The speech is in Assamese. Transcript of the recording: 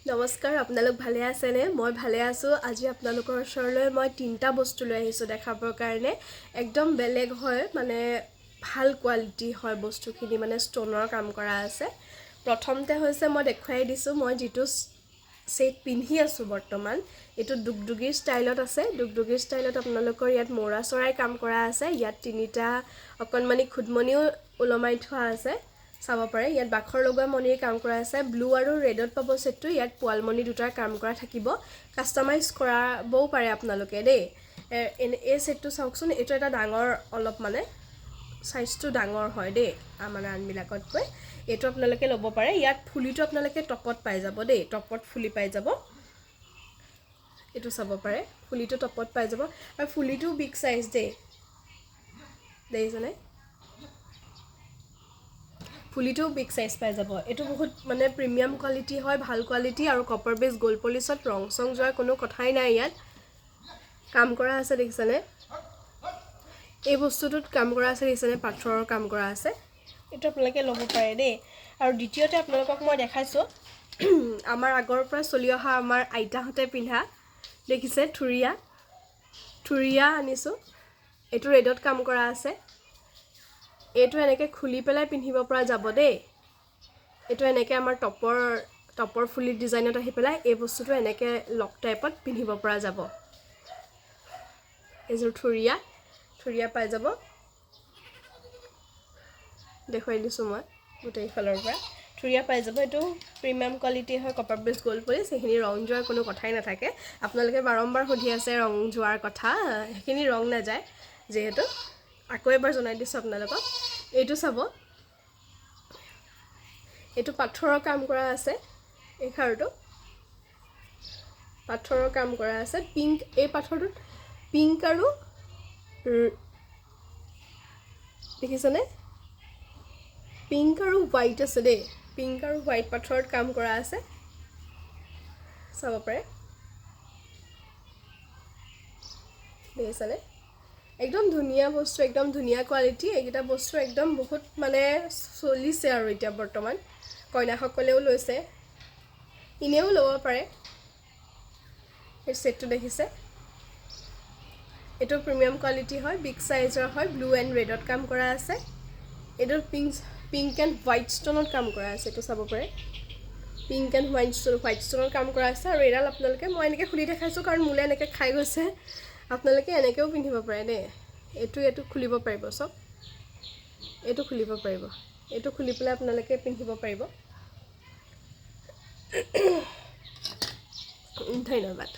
নমস্কাৰ আপোনালোক ভালে আছেনে মই ভালে আছোঁ আজি আপোনালোকৰ ওচৰলৈ মই তিনটা বস্তু লৈ আহিছোঁ দেখাবৰ কাৰণে একদম বেলেগ হয় মানে ভাল কোৱালিটি হয় বস্তুখিনি মানে ষ্টনৰ কাম কৰা আছে প্ৰথমতে হৈছে মই দেখুৱাই দিছোঁ মই যিটো সেট পিন্ধি আছোঁ বৰ্তমান এইটো দুগদুগীৰ ষ্টাইলত আছে দুগদুগীৰ ষ্টাইলত আপোনালোকৰ ইয়াত মৌৰা চৰাই কাম কৰা আছে ইয়াত তিনিটা অকণমানি খুদমনিও ওলমাই থোৱা আছে চাব পাৰে ইয়াত বাখৰ লগা মণিৰ কাম কৰা আছে ব্লু আৰু ৰেডত পাব সেটটো ইয়াত পোৱালমণি দুটাৰ কাম কৰা থাকিব কাস্টমাইজ কৰাবও পাৰে আপোনালোকে দেই এই সেটটো চাওকচোন এইটো এটা ডাঙৰ অলপ মানে সাইজটো ডাঙৰ হয় দেই মানে আনবিলাকতকৈ এইটো আপোনালোকে ল'ব পাৰে ইয়াত ফুলিটো আপোনালোকে টপত পাই যাব দেই টপত ফুলি পাই যাব এইটো চাব পাৰে ফুলিটো টপত পাই যাব আৰু ফুলিটো বিগ সাইজ দেই দেখিছেনে ফুলিটো বিগ সাইজ পাই যাব এইটো বহুত মানে প্ৰিমিয়াম কোৱালিটি হয় ভাল কোৱালিটি আৰু কপাৰ বেস গোল্ড পলিশত ৰং সং যোৱাৰ কোনো কথাই নাই ইয়াত কাম কৰা আছে দেখিছেনে এই বস্তুটোত কাম কৰা আছে দেখিছেনে পাথৰৰ কাম কৰা আছে এইটো আপোনালোকে ল'ব পাৰে দেই আৰু দ্বিতীয়তে আপোনালোকক মই দেখাইছোঁ আমাৰ আগৰ পৰা চলি অহা আমাৰ আইতাহঁতে পিন্ধা দেখিছে থুৰিয়া আনিছোঁ এইটো ৰেডত কাম কৰা আছে এইটো এনেকৈ খুলি পেলাই পিন্ধিব পৰা যাব দেই এইটো এনেকৈ আমাৰ টপৰ ফুলি ডিজাইনত আহি পেলাই এই বস্তুটো এনেকৈ লক টাইপত পিন্ধিব পৰা যাব এইযোৰ থুৰিয়া পাই যাব দেখুৱাই দিছোঁ মই গোটেই ফালৰ পৰা থুৰিয়া পাই যাব এইটো প্ৰিমিয়াম কোৱালিটি হয় কপাৰ বেস গোল্ড পলিশ সেইখিনি ৰং যোৱাৰ কোনো কথাই নাথাকে আপোনালোকে বাৰম্বাৰ সুধি আছে ৰং যোৱাৰ কথা সেইখিনি ৰং নাযায় যিহেতু আকৌ এবাৰ জনাই দিছোঁ আপোনালোকক এইটো চাব এইটো পাথৰৰ কাম কৰা আছে এই খাৰুটো পাথৰৰ কাম কৰা আছে পিংক এই পাথৰটোত পিংক আৰু দেখিছেনে পিংক আৰু হোৱাইট আছে দেই পিংক আৰু হোৱাইট পাথৰত কাম কৰা আছে চাব পাৰে দেখিছেনে একদম ধুনীয়া বস্তু একদম ধুনীয়া কোৱালিটি এইকেইটা বস্তু একদম বহুত মানে চলিছে আৰু এতিয়া বৰ্তমান কইনাসকলেও লৈছে ইনেও ল'ব পাৰে এই সেটটো দেখিছে এইটো প্ৰিমিয়াম কোৱালিটি হয় বিগ সাইজৰ হয় ব্লু এণ্ড ৰেডত কাম কৰা আছে এইটো পিংক এণ্ড হোৱাইট ষ্টনত কাম কৰা আছে এইটো চাব পাৰে পিংক এণ্ড হোৱাইট ষ্টনৰ কাম কৰা আছে আৰু এডাল আপোনালোকে মই এনেকৈ খুলি দেখাইছোঁ কাৰণ মোলে এনেকৈ খাই গৈছে আপোনালোকে এনেকৈও পিন্ধিব পাৰে দেই এইটো খুলিব পাৰিব চব এইটো খুলিব পাৰিব এইটো খুলি পেলাই আপোনালোকে পিন্ধিব পাৰিব ধন্যবাদ